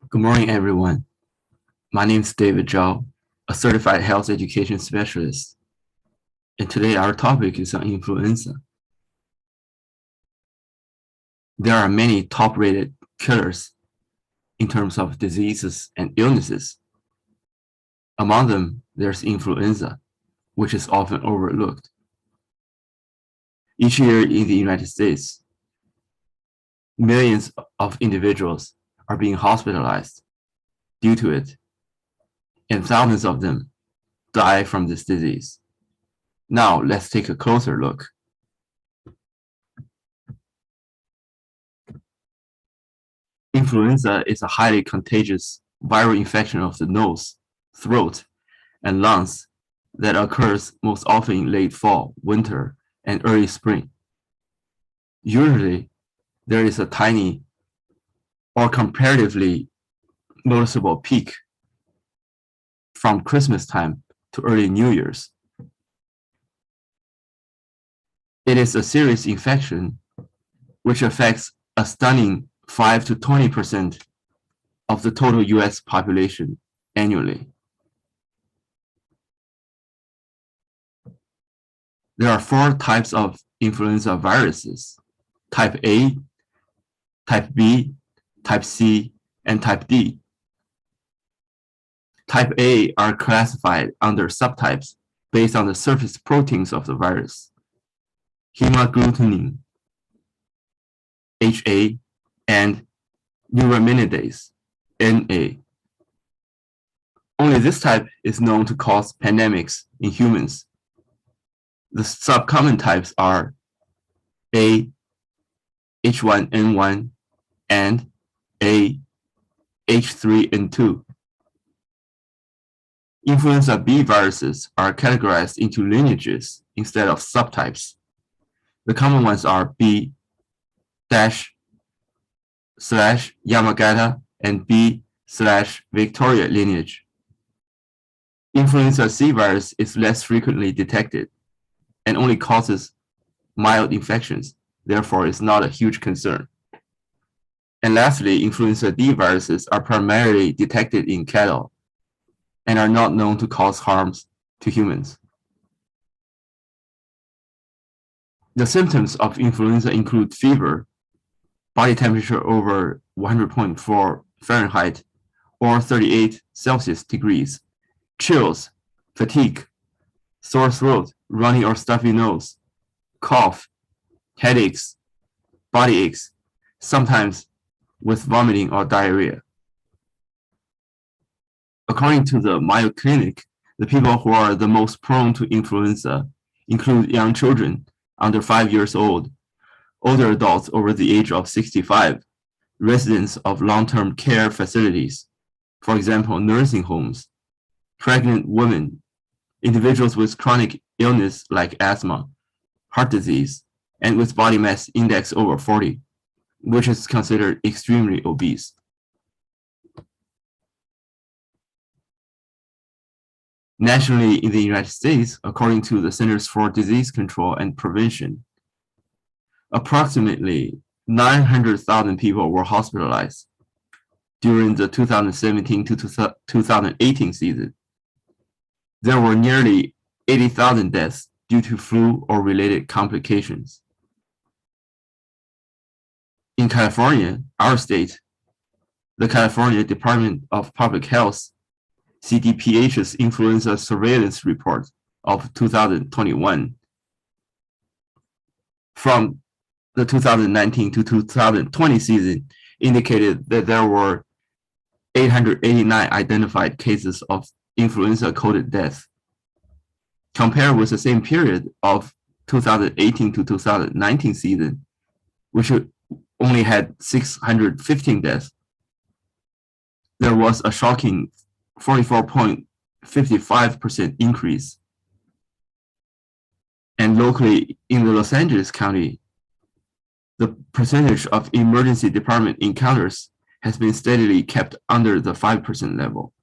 Good morning, everyone. My name is David Zhao, a certified health education specialist. And today our topic is on influenza. There are many top-rated killers in terms of diseases and illnesses. Among them, there's influenza, which is often overlooked. Each year in the United States, millions of individuals are being hospitalized due to it, and thousands of them die from this disease. Now, let's take a closer look. Influenza is a highly contagious viral infection of the nose, throat, and lungs that occurs most often in late fall, winter, and early spring. Usually, there is a tiny or comparatively noticeable peak from Christmas time to early New Year's. It is a serious infection which affects a stunning 5 to 20% of the total US population annually. There are 4 types of influenza viruses: type A, type B, type C, and type D. Type A are classified under subtypes based on the surface proteins of the virus: hemagglutinin, HA, and neuraminidase, NA. Only this type is known to cause pandemics in humans. The subcommon types are A, H1N1, and A, H3N2. Influenza B viruses are categorized into lineages instead of subtypes. The common ones are B-Yamagata and B/Victoria lineage. Influenza C virus is less frequently detected and only causes mild infections, therefore is not a huge concern. And lastly, influenza D viruses are primarily detected in cattle and are not known to cause harms to humans. The symptoms of influenza include fever, body temperature over 100.4 Fahrenheit or 38 Celsius degrees, chills, fatigue, sore throat, runny or stuffy nose, cough, headaches, body aches, sometimes with vomiting or diarrhea. According to the Mayo Clinic, the people who are the most prone to influenza include young children under 5 years old, older adults over the age of 65, residents of long-term care facilities, for example, nursing homes, pregnant women, individuals with chronic illness like asthma, heart disease, and with body mass index over 40, which is considered extremely obese. Nationally, in the United States, according to the Centers for Disease Control and Prevention, approximately 900,000 people were hospitalized during the 2017 to 2018 season. There were nearly 80,000 deaths due to flu or related complications. In California, our state, the California Department of Public Health, CDPH's influenza surveillance report of 2021 from the 2019 to 2020 season indicated that there were 889 identified cases of influenza-coded death. Compared with the same period of 2018 to 2019 season, which only had 615 deaths, there was a shocking 44.55% increase. And locally in the Los Angeles County, the percentage of emergency department encounters has been steadily kept under the 5% level,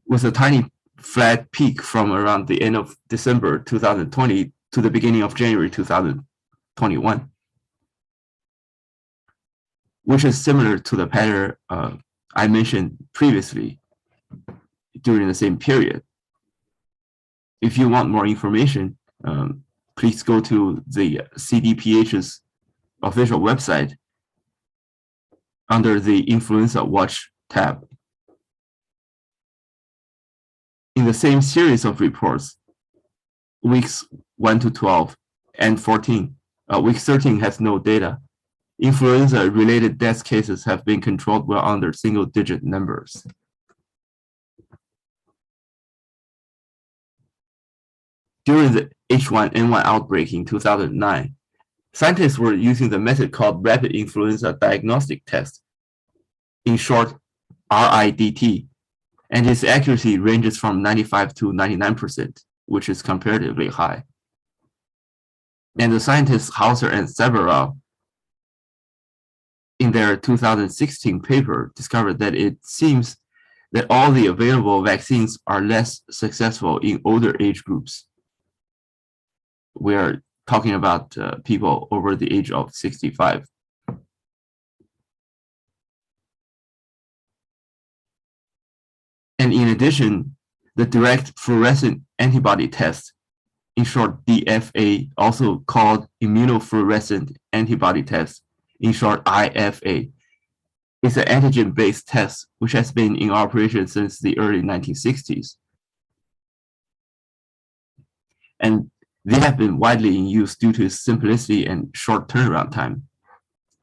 with a tiny flat peak from around the end of December 2020 to the beginning of January 2021. which is similar to the pattern I mentioned previously during the same period. If you want more information, please go to the CDPH's official website under the Influenza Watch tab. In the same series of reports, weeks 1 to 12 and 14, week 13 has no data. Influenza-related death cases have been controlled well under single-digit numbers. During the H1N1 outbreak in 2009, scientists were using the method called rapid influenza diagnostic test, in short, RIDT, and its accuracy ranges from 95 to 99%, which is comparatively high. And the scientists Hauser and Several, in their 2016 paper, discovered that it seems that all the available vaccines are less successful in older age groups. We are talking about people over the age of 65. And in addition, the direct fluorescent antibody test, in short DFA, also called immunofluorescent antibody test, in short IFA, is an antigen-based test which has been in operation since the early 1960s. And they have been widely in use due to its simplicity and short turnaround time,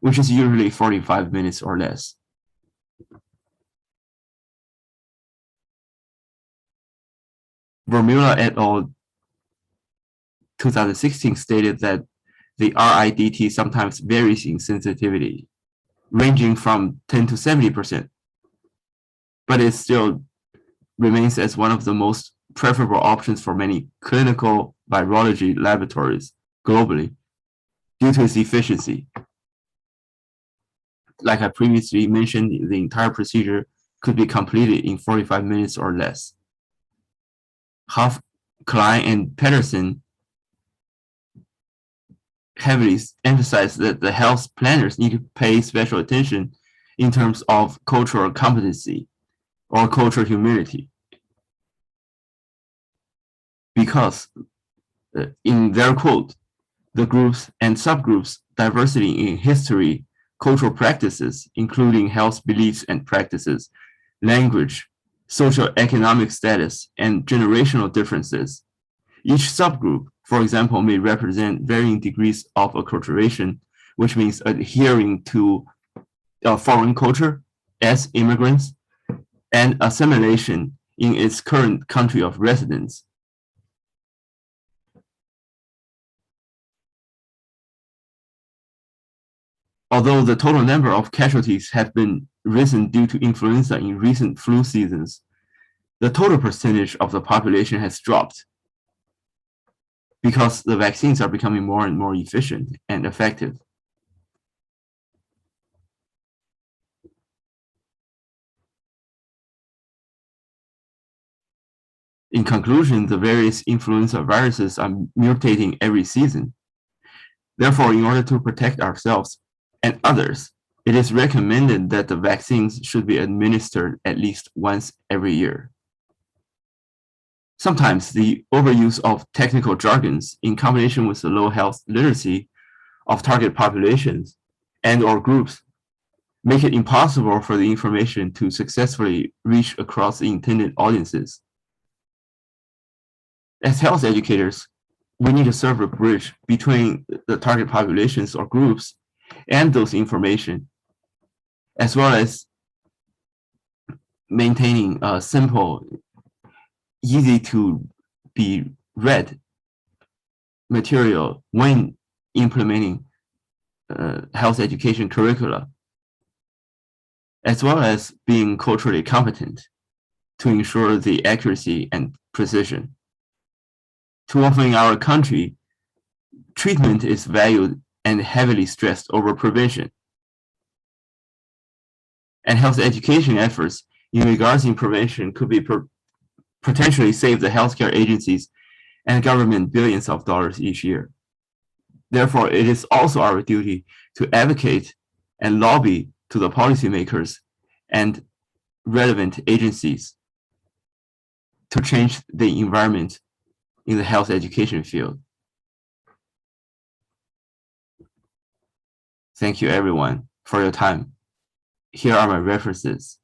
which is usually 45 minutes or less. Vermeulen et al. 2016 stated that the RIDT sometimes varies in sensitivity, ranging from 10 to 70%, but it still remains as one of the most preferable options for many clinical virology laboratories globally due to its efficiency. Like I previously mentioned, the entire procedure could be completed in 45 minutes or less. Hoff, Klein, and Pedersen heavily emphasized that the health planners need to pay special attention in terms of cultural competency or cultural humility. Because in their quote, the groups and subgroups diversity in history, cultural practices, including health beliefs and practices, language, social economic status, and generational differences. Each subgroup, for example, may represent varying degrees of acculturation, which means adhering to foreign culture as immigrants, and assimilation in its current country of residence. Although the total number of casualties have been risen due to influenza in recent flu seasons, the total percentage of the population has dropped because the vaccines are becoming more and more efficient and effective. In conclusion, the various influenza viruses are mutating every season. Therefore, in order to protect ourselves and others, it is recommended that the vaccines should be administered at least once every year. Sometimes the overuse of technical jargons in combination with the low health literacy of target populations and or groups make it impossible for the information to successfully reach across the intended audiences. As health educators, we need to serve a bridge between the target populations or groups and those information, as well as maintaining a simple, easy to be read material when implementing health education curricula, as well as being culturally competent to ensure the accuracy and precision. Too often in our country, treatment is valued and heavily stressed over prevention. And health education efforts in regards to prevention could be potentially save the healthcare agencies and government billions of dollars each year. Therefore, it is also our duty to advocate and lobby to the policymakers and relevant agencies to change the environment in the health education field. Thank you everyone for your time. Here are my references.